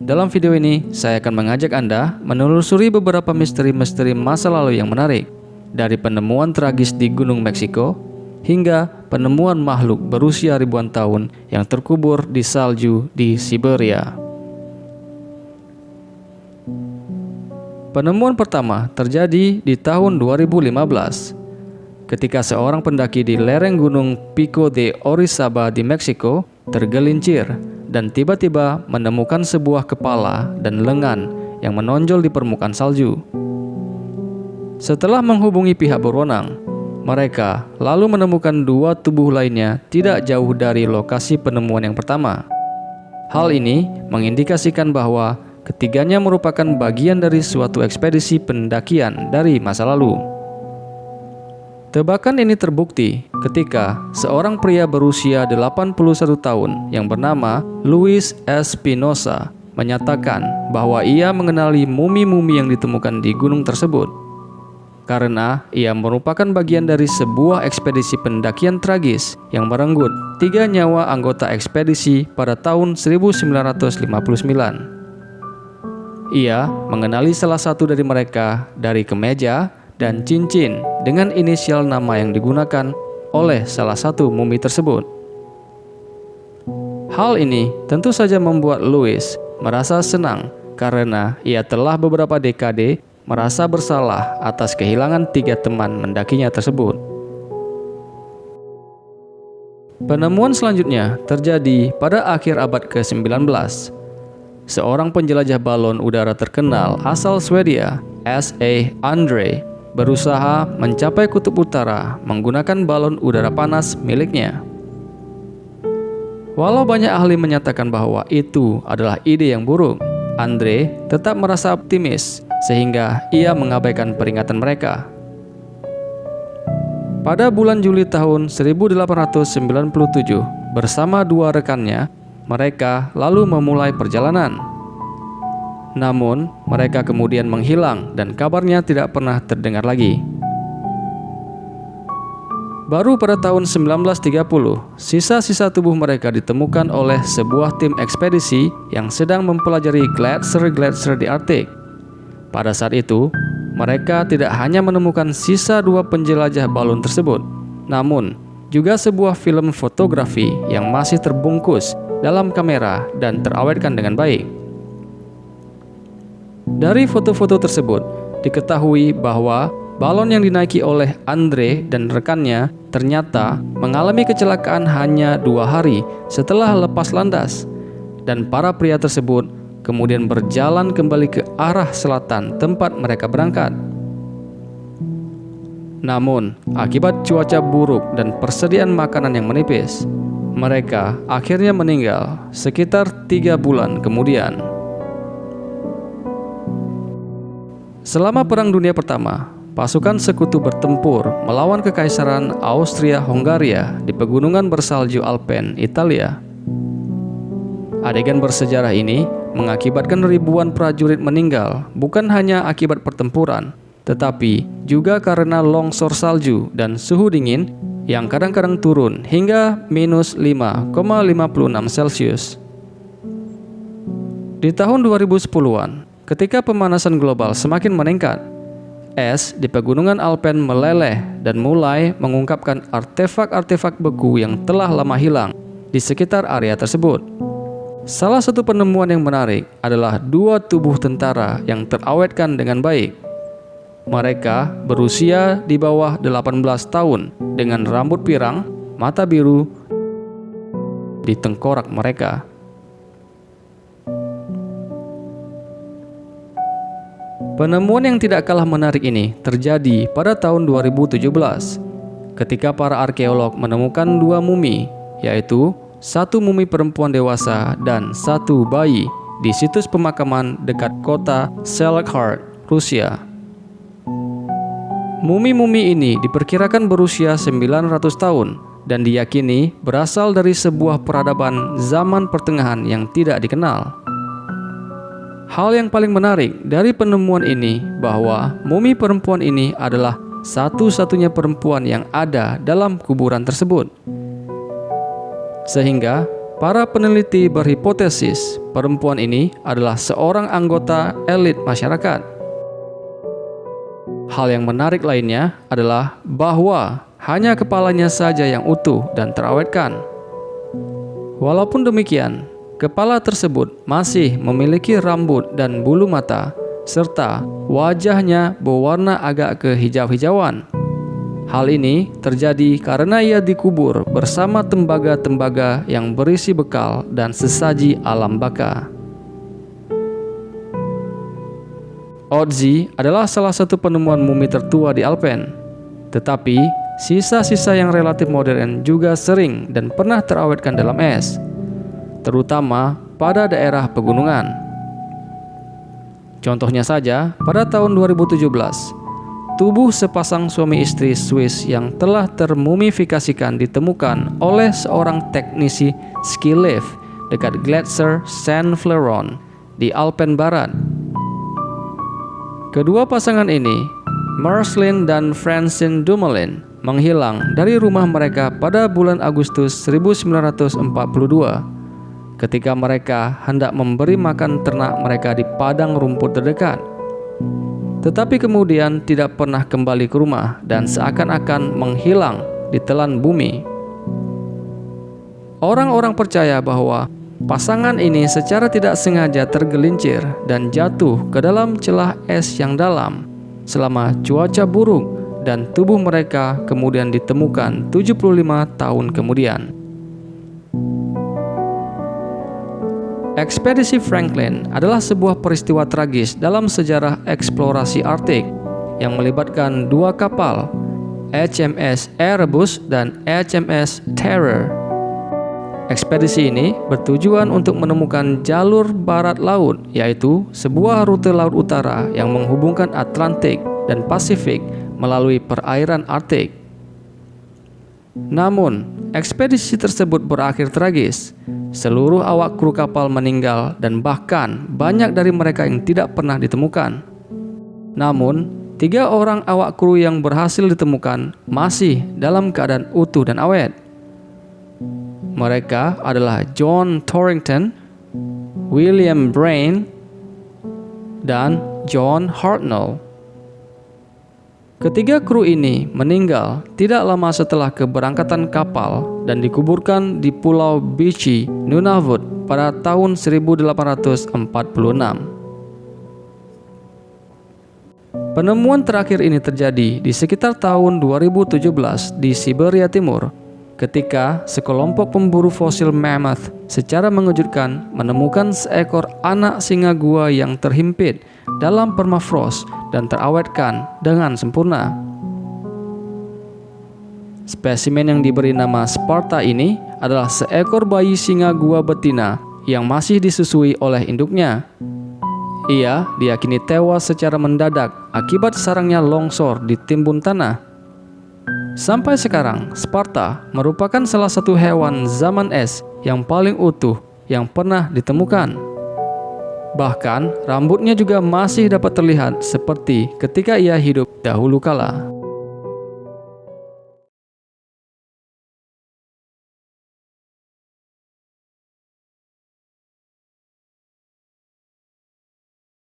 Dalam video ini, saya akan mengajak Anda menelusuri beberapa misteri-misteri masa lalu yang menarik, dari penemuan tragis di Gunung Meksiko hingga penemuan makhluk berusia ribuan tahun yang terkubur di salju di Siberia. Penemuan pertama terjadi di tahun 2015, ketika seorang pendaki di lereng gunung Pico de Orizaba di Meksiko tergelincir dan tiba-tiba menemukan sebuah kepala dan lengan yang menonjol di permukaan salju. Setelah menghubungi pihak berwenang, mereka lalu menemukan dua tubuh lainnya tidak jauh dari lokasi penemuan yang pertama. Hal ini mengindikasikan bahwa ketiganya merupakan bagian dari suatu ekspedisi pendakian dari masa lalu. Tebakan ini terbukti ketika seorang pria berusia 81 tahun yang bernama Luis Espinosa menyatakan bahwa ia mengenali mumi-mumi yang ditemukan di gunung tersebut. Karena ia merupakan bagian dari sebuah ekspedisi pendakian tragis yang merenggut 3 nyawa anggota ekspedisi pada tahun 1959. Ia mengenali salah satu dari mereka dari kemeja dan cincin dengan inisial nama yang digunakan oleh salah satu mumi tersebut. Hal ini tentu saja membuat Luis merasa senang karena ia telah beberapa dekade merasa bersalah atas kehilangan 3 teman mendakinya tersebut. Penemuan selanjutnya terjadi pada akhir abad ke-19. Seorang penjelajah balon udara terkenal asal Swedia, S.A. Andre, berusaha mencapai kutub utara menggunakan balon udara panas miliknya. Walau banyak ahli menyatakan bahwa itu adalah ide yang buruk, Andre tetap merasa optimis sehingga ia mengabaikan peringatan mereka. Pada bulan Juli tahun 1897, bersama 2 rekannya, mereka lalu memulai perjalanan. Namun, mereka kemudian menghilang dan kabarnya tidak pernah terdengar lagi. Baru pada tahun 1930, sisa-sisa tubuh mereka ditemukan oleh sebuah tim ekspedisi yang sedang mempelajari gletser-gletser di Arktik. Pada saat itu, mereka tidak hanya menemukan sisa 2 penjelajah balon tersebut, namun juga sebuah film fotografi yang masih terbungkus dalam kamera dan terawetkan dengan baik. Dari foto-foto tersebut, diketahui bahwa balon yang dinaiki oleh Andre dan rekannya ternyata mengalami kecelakaan hanya 2 hari setelah lepas landas, dan para pria tersebut kemudian berjalan kembali ke arah selatan tempat mereka berangkat. Namun, akibat cuaca buruk dan persediaan makanan yang menipis, mereka akhirnya meninggal sekitar 3 bulan kemudian. Selama Perang Dunia Pertama, pasukan sekutu bertempur melawan Kekaisaran Austria-Hongaria di pegunungan bersalju Alpen, Italia. Adegan bersejarah ini mengakibatkan ribuan prajurit meninggal bukan hanya akibat pertempuran, tetapi juga karena longsor salju dan suhu dingin yang kadang-kadang turun hingga minus 5,56 Celcius. Di tahun 2010-an, ketika pemanasan global semakin meningkat, es di pegunungan Alpen meleleh dan mulai mengungkapkan artefak-artefak beku yang telah lama hilang di sekitar area tersebut. Salah satu penemuan yang menarik adalah 2 tubuh tentara yang terawetkan dengan baik. Mereka berusia di bawah 18 tahun dengan rambut pirang, mata biru di tengkorak mereka. Penemuan yang tidak kalah menarik ini terjadi pada tahun 2017 ketika para arkeolog menemukan 2 mumi, yaitu 1 mumi perempuan dewasa dan 1 bayi di situs pemakaman dekat kota Selekhard, Rusia. Mumi-mumi ini diperkirakan berusia 900 tahun dan diyakini berasal dari sebuah peradaban zaman pertengahan yang tidak dikenal. Hal yang paling menarik dari penemuan ini bahwa mumi perempuan ini adalah satu-satunya perempuan yang ada dalam kuburan tersebut. Sehingga para peneliti berhipotesis perempuan ini adalah seorang anggota elit masyarakat. Hal yang menarik lainnya adalah bahwa hanya kepalanya saja yang utuh dan terawetkan. Walaupun demikian, kepala tersebut masih memiliki rambut dan bulu mata, serta wajahnya berwarna agak kehijau-hijauan. Hal ini terjadi karena ia dikubur bersama tembaga-tembaga yang berisi bekal dan sesaji alam baka. Otzi adalah salah satu penemuan mumi tertua di Alpen, tetapi sisa-sisa yang relatif modern juga sering dan pernah terawetkan dalam es, terutama pada daerah pegunungan. Contohnya saja, pada tahun 2017, tubuh sepasang suami istri Swiss yang telah termumifikasikan ditemukan oleh seorang teknisi ski lift dekat Gletser Saint Fleuron di Alpen Barat. Kedua pasangan ini, Marceline dan Francine Dumoulin, menghilang dari rumah mereka pada bulan Agustus 1942 ketika mereka hendak memberi makan ternak mereka di padang rumput terdekat. Tetapi kemudian tidak pernah kembali ke rumah dan seakan-akan menghilang di telan bumi. Orang-orang percaya bahwa pasangan ini secara tidak sengaja tergelincir dan jatuh ke dalam celah es yang dalam selama cuaca buruk, dan tubuh mereka kemudian ditemukan 75 tahun kemudian. Ekspedisi Franklin adalah sebuah peristiwa tragis dalam sejarah eksplorasi Arktik yang melibatkan dua kapal, HMS Erebus dan HMS Terror. Ekspedisi ini bertujuan untuk menemukan jalur barat laut, yaitu sebuah rute laut utara yang menghubungkan Atlantik dan Pasifik melalui perairan Arktik. Namun, ekspedisi tersebut berakhir tragis. Seluruh awak kru kapal meninggal dan bahkan banyak dari mereka yang tidak pernah ditemukan. Namun, 3 orang awak kru yang berhasil ditemukan masih dalam keadaan utuh dan awet. Mereka adalah John Torrington, William Brain, dan John Hartnell. Ketiga kru ini meninggal tidak lama setelah keberangkatan kapal dan dikuburkan di Pulau Beechey, Nunavut pada tahun 1846. Penemuan terakhir ini terjadi di sekitar tahun 2017 di Siberia Timur, ketika sekelompok pemburu fosil mammoth secara mengejutkan menemukan seekor anak singa gua yang terhimpit dalam permafrost dan terawetkan dengan sempurna. Spesimen yang diberi nama Sparta ini adalah seekor bayi singa gua betina yang masih disusui oleh induknya. Ia diyakini tewas secara mendadak akibat sarangnya longsor di timbun tanah. Sampai sekarang, Sparta merupakan salah satu hewan zaman es yang paling utuh yang pernah ditemukan. Bahkan, rambutnya juga masih dapat terlihat seperti ketika ia hidup dahulu kala.